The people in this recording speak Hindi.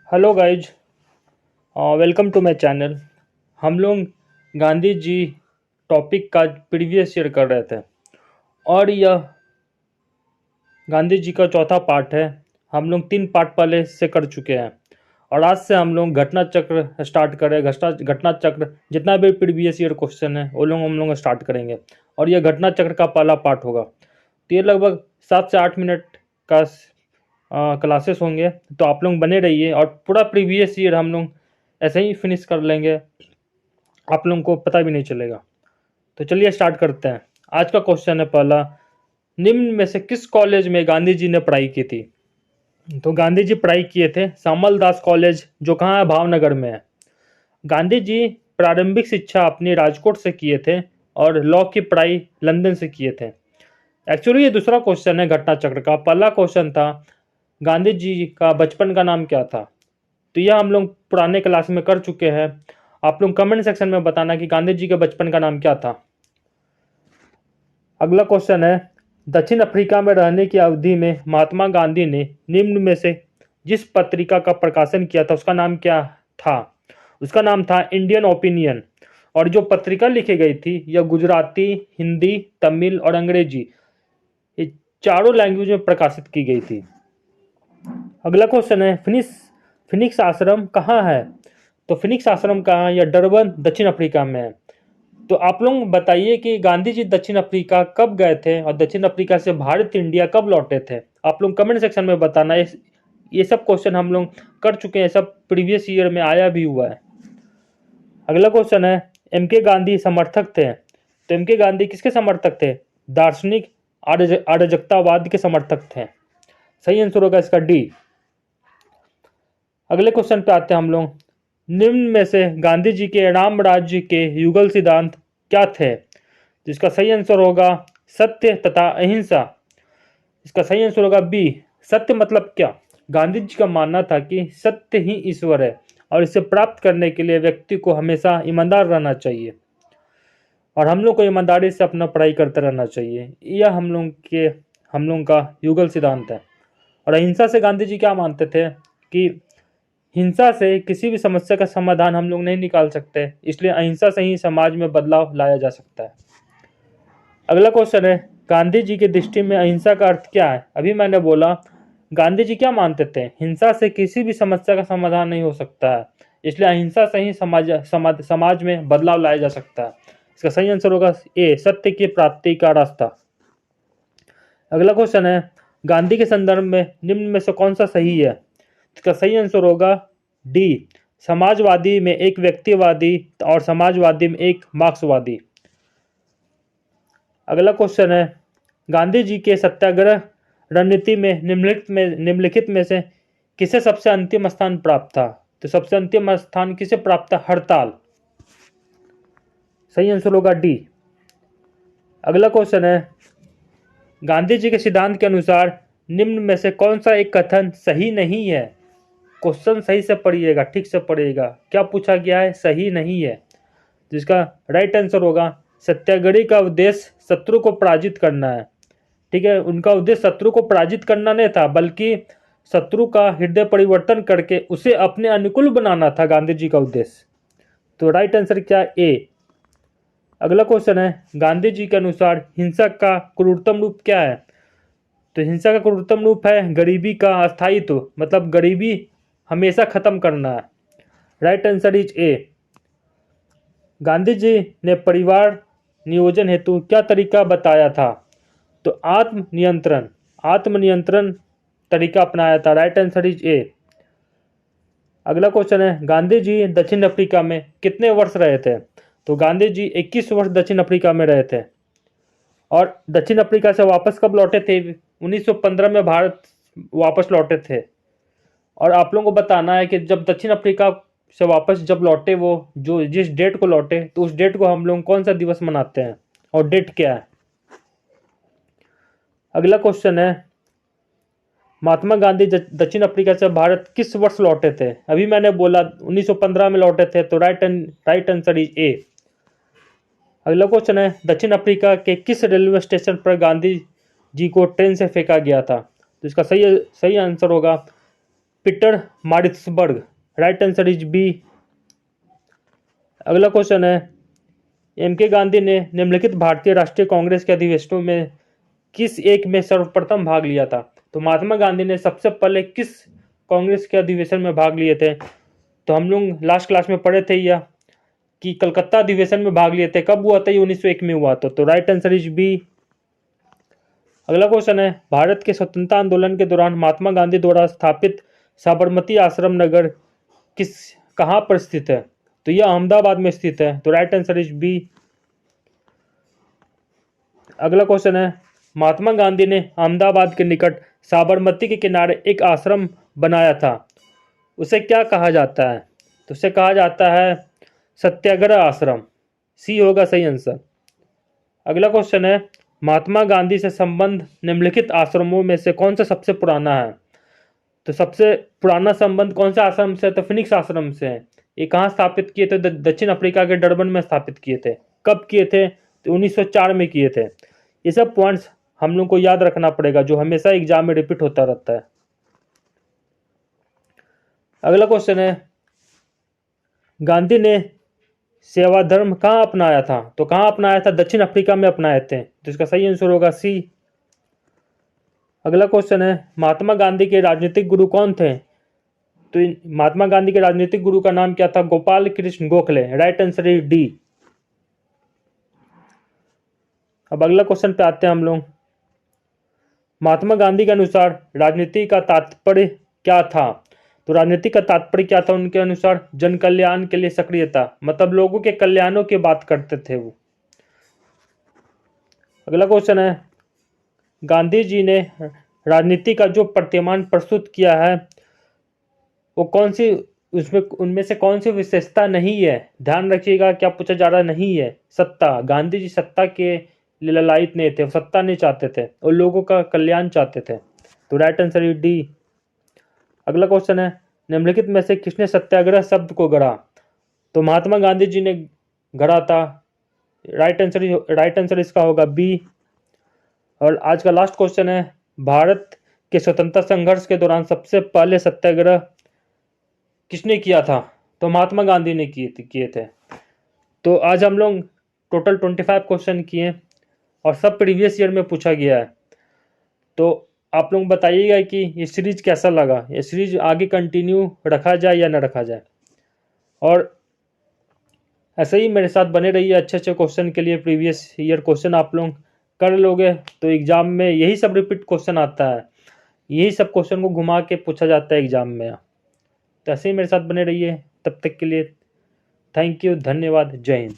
Hello guys, welcome to my channel. हम लोग गांधी जी टॉपिक का प्रीवियस ईयर कर रहे थे और यह गांधी जी का चौथा पार्ट है। हम लोग 3 पार्ट पहले से कर चुके हैं और आज से हम लोग घटना चक्र स्टार्ट करें। घटना चक्र जितना भी प्रीवियस ईयर क्वेश्चन है वो लोग हम लोग स्टार्ट करेंगे और यह घटना चक्र का पहला पार्ट होगा। तो ये लगभग 7 से 8 मिनट का क्लासेस होंगे, तो आप लोग बने रहिए और पूरा प्रीवियस ईयर हम लोग ऐसे ही फिनिश कर लेंगे, आप लोगों को पता भी नहीं चलेगा। तो चलिए स्टार्ट करते हैं। आज का क्वेश्चन है पहला, निम्न में से किस कॉलेज में गांधी जी ने पढ़ाई की थी? तो गांधी जी पढ़ाई किए थे श्यामल दास कॉलेज, जो कहाँ है, भावनगर में है। गांधी जी प्रारंभिक शिक्षा अपनी राजकोट से किए थे और लॉ की पढ़ाई लंदन से किए थे। एक्चुअली ये दूसरा क्वेश्चन है घटना चक्र का। पहला क्वेश्चन था गांधी जी का बचपन का नाम क्या था, तो यह हम लोग पुराने क्लास में कर चुके हैं। आप लोग कमेंट सेक्शन में बताना कि गांधी जी के बचपन का नाम क्या था। अगला क्वेश्चन है, दक्षिण अफ्रीका में रहने की अवधि में महात्मा गांधी ने निम्न में से जिस पत्रिका का प्रकाशन किया था उसका नाम क्या था? उसका नाम था इंडियन ओपिनियन। और जो पत्रिका लिखी गई थी यह गुजराती, हिंदी, तमिल और अंग्रेजी, ये चारों लैंग्वेज में प्रकाशित की गई थी। अगला क्वेश्चन है, फिनिक्स आश्रम कहाँ है? तो फिनिक्स आश्रम कहाँ है? यह डरबन, दक्षिण अफ्रीका में है। तो आप लोग बताइए कि गांधी जी दक्षिण अफ्रीका कब गए थे और दक्षिण अफ्रीका से भारत इंडिया कब लौटे थे? आप लोग कमेंट सेक्शन में बताना। ये सब क्वेश्चन हम लोग कर चुके हैं, सब प्रीवियस ईयर में आया भी हुआ है। अगला क्वेश्चन है, एम के गांधी समर्थक थे, तो एम के गांधी किसके समर्थक थे? दार्शनिक अराजकतावाद के समर्थक थे। सही आंसर होगा इसका डी। अगले क्वेश्चन पे आते हैं हम लोग, निम्न में से गांधी जी के राम राज्य के युगल सिद्धांत क्या थे? जिसका सही आंसर होगा सत्य तथा अहिंसा। इसका सही आंसर होगा बी। सत्य मतलब क्या? गांधी जी का मानना था कि सत्य ही ईश्वर है और इसे प्राप्त करने के लिए व्यक्ति को हमेशा ईमानदार रहना चाहिए और हम लोग को ईमानदारी से अपना पढ़ाई करते रहना चाहिए। यह हम लोग का युगल सिद्धांत है। और अहिंसा से गांधी जी क्या मानते थे कि हिंसा से किसी भी समस्या का समाधान हम लोग नहीं निकाल सकते, इसलिए अहिंसा से ही समाज में बदलाव लाया जा सकता है। अगला क्वेश्चन है, गांधी जी की दृष्टि में अहिंसा का अर्थ क्या है? अभी मैंने बोला गांधी जी क्या मानते थे, हिंसा से किसी भी समस्या का समाधान नहीं हो सकता है, इसलिए अहिंसा से ही समाज में बदलाव लाया जा सकता है। इसका सही आंसर होगा ए, सत्य की प्राप्ति का रास्ता। अगला क्वेश्चन है, गांधी के संदर्भ में निम्न में से कौन सा सही है? इसका सही आंसर होगा डी, समाजवादी में एक व्यक्तिवादी और समाजवादी में एक मार्क्सवादी। अगला क्वेश्चन है, गांधी जी के सत्याग्रह रणनीति में निम्नलिखित में से किसे सबसे अंतिम स्थान प्राप्त था? तो सबसे अंतिम स्थान किसे प्राप्त था? हड़ताल। सही आंसर होगा डी। अगला क्वेश्चन है, गांधी जी के सिद्धांत के अनुसार निम्न में से कौन सा एक कथन सही नहीं है? क्वेश्चन सही से पढ़िएगा, ठीक से पढ़िएगा। क्या पूछा गया है? सही नहीं है। जिसका राइट आंसर होगा सत्याग्रही का उद्देश्य शत्रु को पराजित करना है। ठीक है, उनका उद्देश्य शत्रु को पराजित करना नहीं था, बल्कि शत्रु का हृदय परिवर्तन करके उसे अपने अनुकूल बनाना था गांधी जी का उद्देश्य। तो राइट आंसर क्या? ए। अगला क्वेश्चन है, गांधी जी के अनुसार हिंसा का क्रूरतम रूप क्या है? तो हिंसा का क्रूरतम रूप है गरीबी का अस्थायित्व, मतलब गरीबी हमेशा खत्म करना है। Right answer is A. Gandhi ji ने परिवार नियोजन हेतु क्या तरीका बताया था? तो आत्मनियंत्रण तरीका अपनाया था। राइट आंसर इज ए। अगला क्वेश्चन है, गांधी जी दक्षिण अफ्रीका में कितने वर्ष रहे थे? तो गांधी जी 21 वर्ष दक्षिण अफ्रीका में रहे थे और दक्षिण अफ्रीका से वापस कब लौटे थे? 1915 में भारत वापस लौटे थे। और आप लोगों को बताना है कि जब दक्षिण अफ्रीका से वापस जब लौटे, वो जो जिस डेट को लौटे, तो उस डेट को हम लोग कौन सा दिवस मनाते हैं और डेट क्या है? अगला क्वेश्चन है, महात्मा गांधी दक्षिण अफ्रीका से भारत किस वर्ष लौटे थे? अभी मैंने बोला 1915 में लौटे थे, तो राइट आंसर इज ए। अगला क्वेश्चन है, दक्षिण अफ्रीका के किस रेलवे स्टेशन पर गांधी जी को ट्रेन से फेंका गया था? तो इसका सही आंसर होगा Pietermaritzburg. Right answer is B. अगला क्वेश्चन है, एम के गांधी ने निम्नलिखित भारतीय राष्ट्रीय कांग्रेस के अधिवेशनों में किस एक में सर्वप्रथम भाग लिया था? तो महात्मा गांधी ने सबसे पहले किस कांग्रेस के अधिवेशन में भाग लिए थे? तो हम लोग लास्ट क्लास में पढ़े थे यह कि कलकत्ता अधिवेशन में भाग लिए थे। कब हुआ था? ये 1901 में हुआ था। तो राइट आंसर इज बी। अगला क्वेश्चन है, भारत के स्वतंत्रता आंदोलन के दौरान महात्मा गांधी द्वारा स्थापित साबरमती आश्रम नगर कहाँ पर स्थित है? तो यह अहमदाबाद में स्थित है। तो राइट आंसर इज बी। अगला क्वेश्चन है, महात्मा गांधी ने अहमदाबाद के निकट साबरमती के किनारे एक आश्रम बनाया था, उसे क्या कहा जाता है? तो उसे कहा जाता है सत्याग्रह आश्रम। सी होगा सही आंसर। अगला क्वेश्चन है, महात्मा गांधी से संबंध निम्नलिखित आश्रमों में से कौन सा सबसे पुराना है? तो सबसे पुराना संबंध कौन सा आश्रम से? तो फिनिक्स आश्रम से है। ये कहाँ स्थापित किए थे? दक्षिण अफ्रीका के डरबन में स्थापित किए थे। कब किए थे? तो 1904 में किए थे। ये सब पॉइंट्स हम लोग को याद रखना पड़ेगा, जो हमेशा एग्जाम में रिपीट होता रहता है। अगला क्वेश्चन है, गांधी ने सेवा धर्म कहाँ अपनाया था? तो कहाँ अपनाया था? दक्षिण अफ्रीका में अपनाए थे। तो इसका सही आंसर होगा सी। अगला क्वेश्चन है, महात्मा गांधी के राजनीतिक गुरु कौन थे? तो महात्मा गांधी के राजनीतिक गुरु का नाम क्या था? Gopal Krishna Gokhale. Right answer is D. अब अगला क्वेश्चन पे आते हैं हम लोग। महात्मा गांधी के अनुसार राजनीति का तात्पर्य क्या था? तो राजनीति का तात्पर्य क्या था उनके अनुसार? जन कल्याण के लिए सक्रियता, मतलब लोगों के कल्याणों की बात करते थे वो। अगला क्वेश्चन है, गांधी जी ने राजनीति का जो प्रतिमान प्रस्तुत किया है वो कौन सी, उसमें उनमें से कौन सी विशेषता नहीं है? ध्यान रखिएगा क्या पूछा जा रहा नहीं है। सत्ता। गांधी जी सत्ता के लिए ललायत नहीं थे, सत्ता नहीं चाहते थे और लोगों का कल्याण चाहते थे। तो राइट आंसर इज डी। अगला क्वेश्चन है, निम्नलिखित में से किसने सत्याग्रह शब्द को गढ़ा? तो महात्मा गांधी जी ने गढ़ा था। राइट आंसर इसका होगा बी। और आज का लास्ट क्वेश्चन है, भारत के स्वतंत्रता संघर्ष के दौरान सबसे पहले सत्याग्रह किसने किया था? तो महात्मा गांधी ने किए थे। तो आज हम लोग टोटल 25 क्वेश्चन किए और सब प्रीवियस ईयर में पूछा गया है। तो आप लोग बताइएगा कि ये सीरीज कैसा लगा, ये सीरीज आगे कंटिन्यू रखा जाए या ना रखा जाए। और ऐसे ही मेरे साथ बने रहिए अच्छे क्वेश्चन के लिए। प्रीवियस ईयर क्वेश्चन आप लोग कर लोगे तो एग्जाम में यही सब रिपीट क्वेश्चन आता है, यही सब क्वेश्चन को घुमा के पूछा जाता है एग्जाम में। तो ऐसे ही मेरे साथ बने रहिए। तब तक के लिए थैंक यू, धन्यवाद, जय हिंद।